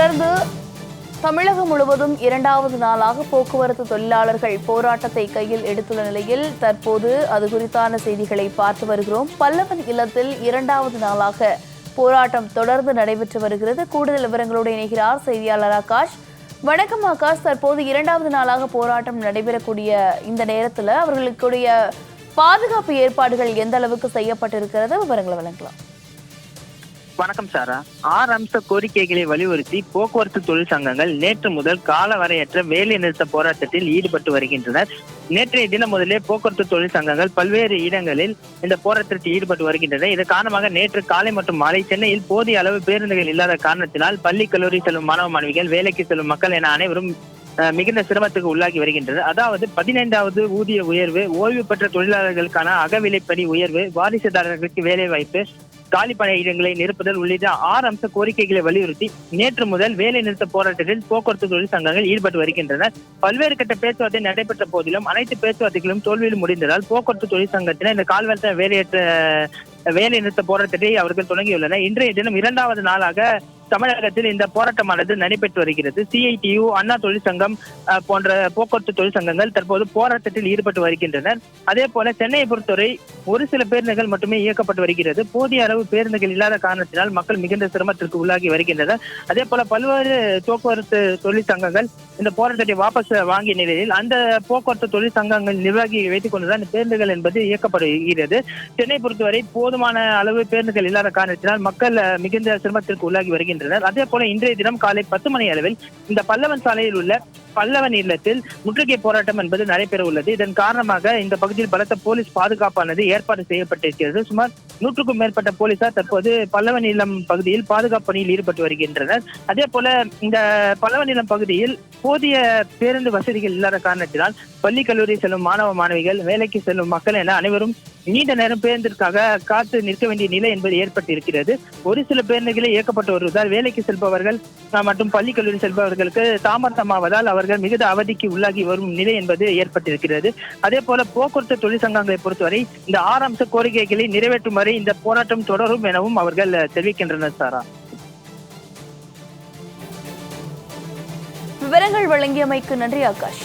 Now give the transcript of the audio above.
தொடர்ந்து தமிழகம் முழுவதும் இரண்டாவது நாளாக போக்குவரத்து தொழிலாளர்கள் போராட்டத்தை கையில் எடுத்துள்ள நிலையில் தற்போது அது குறித்தான செய்திகளை பார்த்து வருகிறோம். பல்லவன் இல்லத்தில் இரண்டாவது நாளாக போராட்டம் தொடர்ந்து நடைபெற்று வருகிறது. கூடுதல் விவரங்களோடு இணைகிறார் செய்தியாளர் ஆகாஷ். வணக்கம் ஆகாஷ். தற்போது இரண்டாவது நாளாக போராட்டம் நடைபெறக்கூடிய இந்த நேரத்தில் அவர்களுக்குடைய பாதுகாப்பு ஏற்பாடுகள் எந்த அளவுக்கு செய்யப்பட்டிருக்கிறது, விவரங்களை வழங்கலாம். வணக்கம் சாரா. 6 அம்ச கோரிக்கைகளை வலியுறுத்தி போக்குவரத்து தொழிற்சங்கங்கள் நேற்று முதல் காலவரையற்ற வேலை நிறுத்த போராட்டத்தில் ஈடுபட்டு வருகின்றனர். நேற்றைய தினம் முதலே போக்குவரத்து தொழிற்சங்கங்கள் பல்வேறு இடங்களில் இந்த போராட்டத்தில் ஈடுபட்டு வருகின்றன. இது காரணமாக நேற்று காலை மற்றும் மாலை சென்னையில் போதிய அளவு பேருந்துகள் இல்லாத காரணத்தினால் பள்ளி கல்லூரி செல்லும் மாணவ மாணவிகள், வேலைக்கு செல்லும் மக்கள் என அனைவரும் மிகுந்த சிரமத்துக்கு உள்ளாகி வருகின்றனர். அதாவது 15வது ஊதிய உயர்வு, ஓய்வு பெற்ற தொழிலாளர்களுக்கான அகவிலைப்படி உயர்வு, வாரிசுதாரர்களுக்கு வேலை வாய்ப்பு, காலி பணியிடங்களை நிரப்புதல் உள்ளிட்ட 6 அம்ச கோரிக்கைகளை வலியுறுத்தி நேற்று முதல் வேலை நிறுத்த போராட்டத்தில் போக்குவரத்து தொழிற்சங்கங்கள் ஈடுபட்டு வருகின்றனர். பல்வேறு கட்ட பேச்சுவார்த்தை நடைபெற்ற போதிலும் அனைத்து பேச்சுவார்த்தைகளும் தோல்வியில் முடிந்ததால் போக்குவரத்து தொழிற்சங்கத்தினர் இந்த கால்வெட்ட வேலை நிறுத்த போராட்டத்தை அவர்கள் தொடங்கியுள்ளனர். இன்றைய தினம் 2வது நாளாக தமிழகத்தில் இந்த போராட்டமானது நடைபெற்று வருகிறது. CITU, அண்ணா தொழிற்சங்கம் போன்ற போக்குவரத்து தொழிற்சங்கங்கள் தற்போது போராட்டத்தில் ஈடுபட்டு வருகின்றனர். அதே போல சென்னையை பொறுத்தவரை ஒரு சில பேருந்துகள் மட்டுமே இயக்கப்பட்டு வருகிறது. போதிய அளவு பேருந்துகள் இல்லாத காரணத்தினால் மக்கள் மிகுந்த சிரமத்திற்கு உள்ளாகி வருகின்றனர். அதே போல பல்வேறு போக்குவரத்து தொழிற்சங்கங்கள் இந்த போராட்டத்தை வாபஸ் வாங்கிய நிலையில் அந்த போக்குவரத்து தொழிற்சங்கங்கள் நிர்வாகியை வைத்துக் கொண்டுதான் பேருந்துகள் என்பது இயக்கப்படுகிறது. சென்னை பொறுத்தவரை போதுமான அளவு பேருந்துகள் இல்லாத காரணத்தினால் மக்கள் மிகுந்த சிரமத்திற்கு உள்ளாகி வருகின்றனர். அதே போல இன்றைய தினம் காலை 10 மணி அளவில் இந்த பல்லவன் சாலையில் உள்ள பல்லவன் இல்லத்தில் முற்றுகை போராட்டம் என்பது நடைபெற உள்ளது. இதன் காரணமாக இந்த பகுதியில் பலத்த போலீஸ் பாதுகாப்பானது ஏற்பாடு செய்யப்பட்டிருக்கிறது. சுமார் 100க்கும் மேற்பட்ட போலீசார் தற்போது பல்லவன் இல்லம் பகுதியில் பாதுகாப்பு பணியில் ஈடுபட்டு வருகின்றனர். அதே போல இந்த பல்லவன் இல்லம் பகுதியில் போதிய பேருந்து வசதிகள் இல்லாத காரணத்தினால் பள்ளி கல்லூரி செல்லும் மாணவ மாணவிகள், வேலைக்கு செல்லும் மக்கள் என அனைவரும் நீண்ட நேரம் பேருந்திற்காக காத்து நிற்க வேண்டிய நிலை என்பது ஏற்பட்டிருக்கிறது. ஒரு சில பேருந்துகளே இயக்கப்பட்டு வருவதால் வேலைக்கு செல்பவர்கள் மற்றும் பள்ளி கல்லூரி செல்பவர்களுக்கு தாமதமாவதால் அவர்கள் மிகுந்த அவதிக்கு உள்ளாகி வரும் நிலை என்பது ஏற்பட்டிருக்கிறது. அதே போல போக்குவரத்து தொழிற்சங்கங்களை பொறுத்தவரை இந்த 6 அம்ச கோரிக்கைகளை நிறைவேற்றும் வரை இந்த போராட்டம் தொடரும் எனவும் அவர்கள் தெரிவிக்கின்றனர். சாரா, விவரங்கள் வழங்கியமைக்கு நன்றி ஆகாஷ்.